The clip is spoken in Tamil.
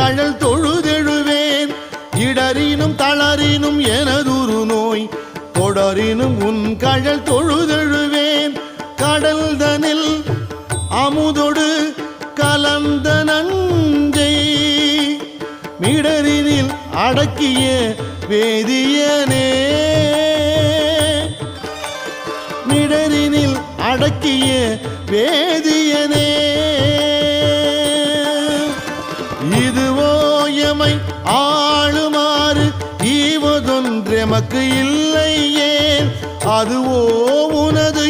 கழல் தொழுதெழுவேன். இடரினும் தளரினும் எனதுரு நோய் தொடரினும் உன் கழல் தொழுதெழுவேன். கடல் தனில் அமுதொடு கலந்த நஞ்சை மிடரினில் அடக்கிய வேதியனே. மிடரினில் அடக்கிய வேதியனே. இதுவோ எமை ஆளுமாறு ஈவதொன்றெமக்கு இல்லையே. அதுவோ உனது